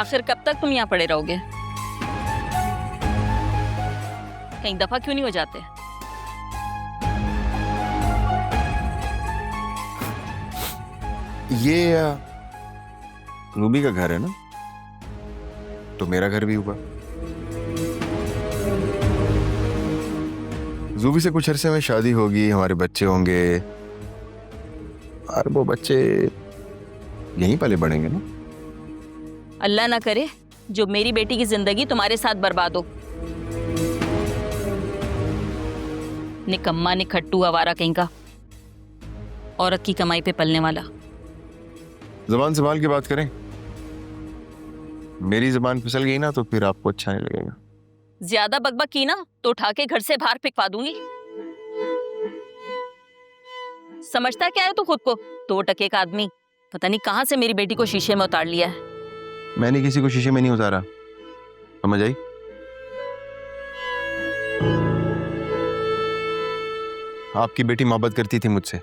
आखिर कब तक तुम यहाँ पड़े रहोगे? कहीं दफा क्यों नहीं हो जाते? ये रूबी का घर है ना, तो मेरा घर भी हुआ। जूबी से कुछ अरसे में शादी होगी, हमारे बच्चे होंगे, और वो बच्चे यहीं पले बढ़ेंगे ना। अल्लाह ना करे जो मेरी बेटी की जिंदगी तुम्हारे साथ बर्बाद हो। निकम्मा निखट्टू आवारा कहीं का, औरत की कमाई पे पलने वाला। जबान संभाल के बात करें, मेरी जबान फिसल गई ना तो फिर आपको अच्छा नहीं लगेगा। ज्यादा बकबक की ना तो उठा के घर से बाहर फेंकवा दूंगी। समझता क्या है तू खुद को? 2 टके का आदमी पता नहीं कहां से मेरी बेटी को शीशे में उतार लिया है। मैंने किसी को शीशे में नहीं उतारा, समझ आई? आपकी बेटी मोहब्बत करती थी मुझसे,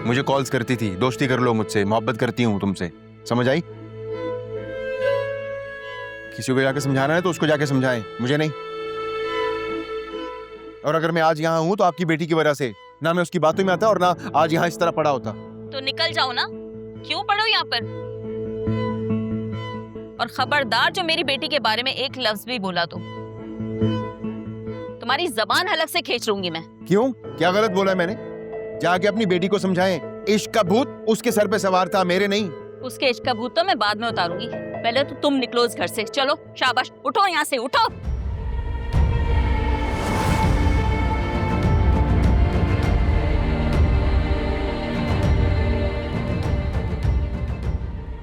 मुझे कॉल्स करती थी, दोस्ती कर लो मुझसे, मोहब्बत करती हूं तुमसे, समझ आई? किसी को जाके समझाना है तो उसको जाके समझाएं, मुझे नहीं। और अगर मैं आज यहाँ हूं तो आपकी बेटी की वजह से, ना मैं उसकी बातों में आता और ना आज यहाँ इस तरह पड़ा होता। तो निकल जाओ ना, क्यों पड़ो यहाँ पर? और खबरदार जो मेरी बेटी के बारे में एक लफ्ज भी बोला तो तुम्हारी जबान अलग से खींच लूंगी मैं। क्यों? क्या गलत बोला है मैंने? जाके अपनी बेटी को समझाएं, इश्क का भूत उसके सर पे सवार था, मेरे नहीं। उसके इश्क का भूत तो मैं बाद में उतारूंगी, पहले तो तुम निकलो इस घर से। चलो शाबाश, उठो यहाँ से, उठो।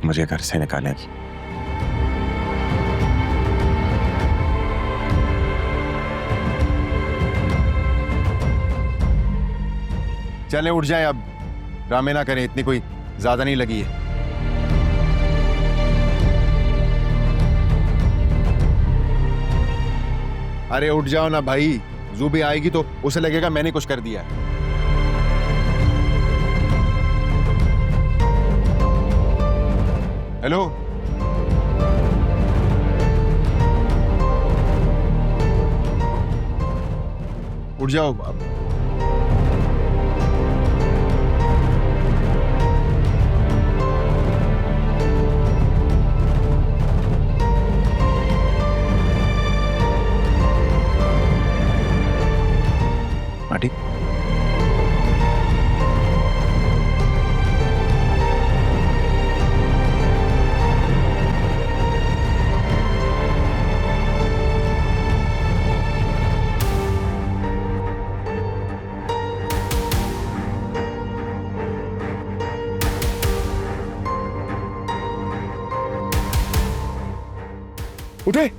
मुझे घर से निकालेगी। चलें, उठ जाएं अब, ड्रामे ना करें, इतनी कोई ज्यादा नहीं लगी है। अरे उठ जाओ ना भाई, जूबी आएगी तो उसे लगेगा मैंने कुछ कर दिया। हेलो, उठ जाओ अब। ठीक। उठे।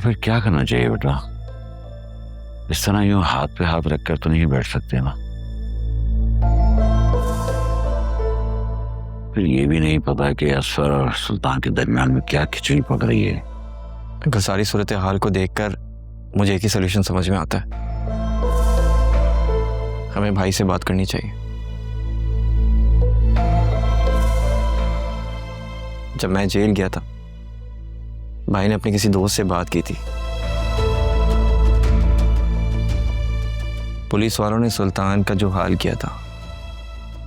फिर क्या करना चाहिए बेटा? इस तरह यूं हाथ पे हाथ रखकर तो नहीं बैठ सकते ना। फिर ये भी नहीं पता कि असफर और सुल्तान के दरमियान में क्या खिचड़ी पक रही है। अंकल, सारी सूरत हाल को देखकर मुझे एक ही सोल्यूशन समझ में आता है। हमें भाई से बात करनी चाहिए। जब मैं जेल गया था, भाई ने अपने किसी दोस्त से बात की थी। पुलिस वालों ने सुल्तान का जो हाल किया था,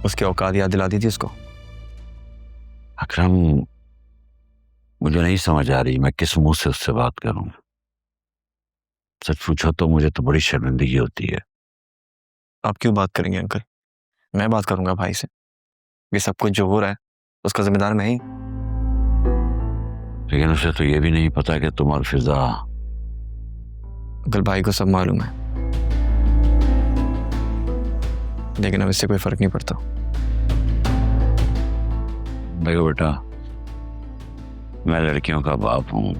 उसकी औकात याद दिला दी थी उसको। अकरम, मुझे नहीं समझ आ रही मैं किस मुंह से उससे बात करूं। सच पूछो तो मुझे तो बड़ी शर्मिंदगी होती है। आप क्यों बात करेंगे अंकल? मैं बात करूंगा भाई से। ये सब कुछ जो हो रहा है उसका जिम्मेदार मैं ही। लेकिन उसे तो ये भी नहीं पता कि तुम और फिजा। अंकल, भाई को सब मालूम है, लेकिन अब इससे कोई फर्क नहीं पड़ता। देखो बेटा, मैं लड़कियों का बाप हूं।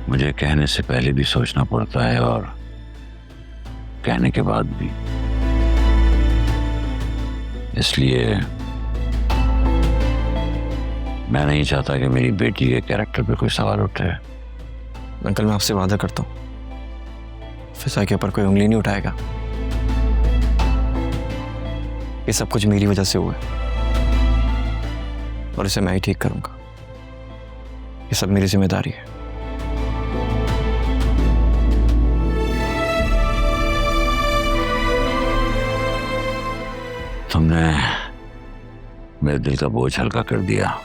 मुझे कहने से पहले भी सोचना पड़ता है और कहने के बाद भी। इसलिए मैं नहीं चाहता कि मेरी बेटी के कैरेक्टर पे कोई सवाल उठे। अंकल, मैं आपसे वादा करता हूँ फिजा के ऊपर कोई उंगली नहीं उठाएगा। ये सब कुछ मेरी वजह से हुआ है और इसे मैं ही ठीक करूंगा। ये सब मेरी जिम्मेदारी है। तुमने मेरे दिल का बोझ हल्का कर दिया।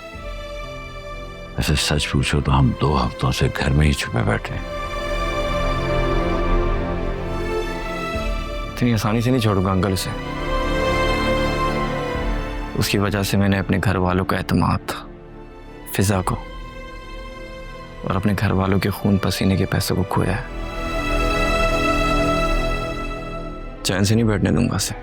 वैसे सच पूछो तो हम 2 हफ्तों से घर में ही छुपे बैठे। इतनी आसानी से नहीं छोड़ूंगा अंकल उसे। उसकी वजह से मैंने अपने घर वालों का एतमाद, फिजा को और अपने घर वालों के खून पसीने के पैसों को खोया है। चैन से नहीं बैठने दूंगा उसे।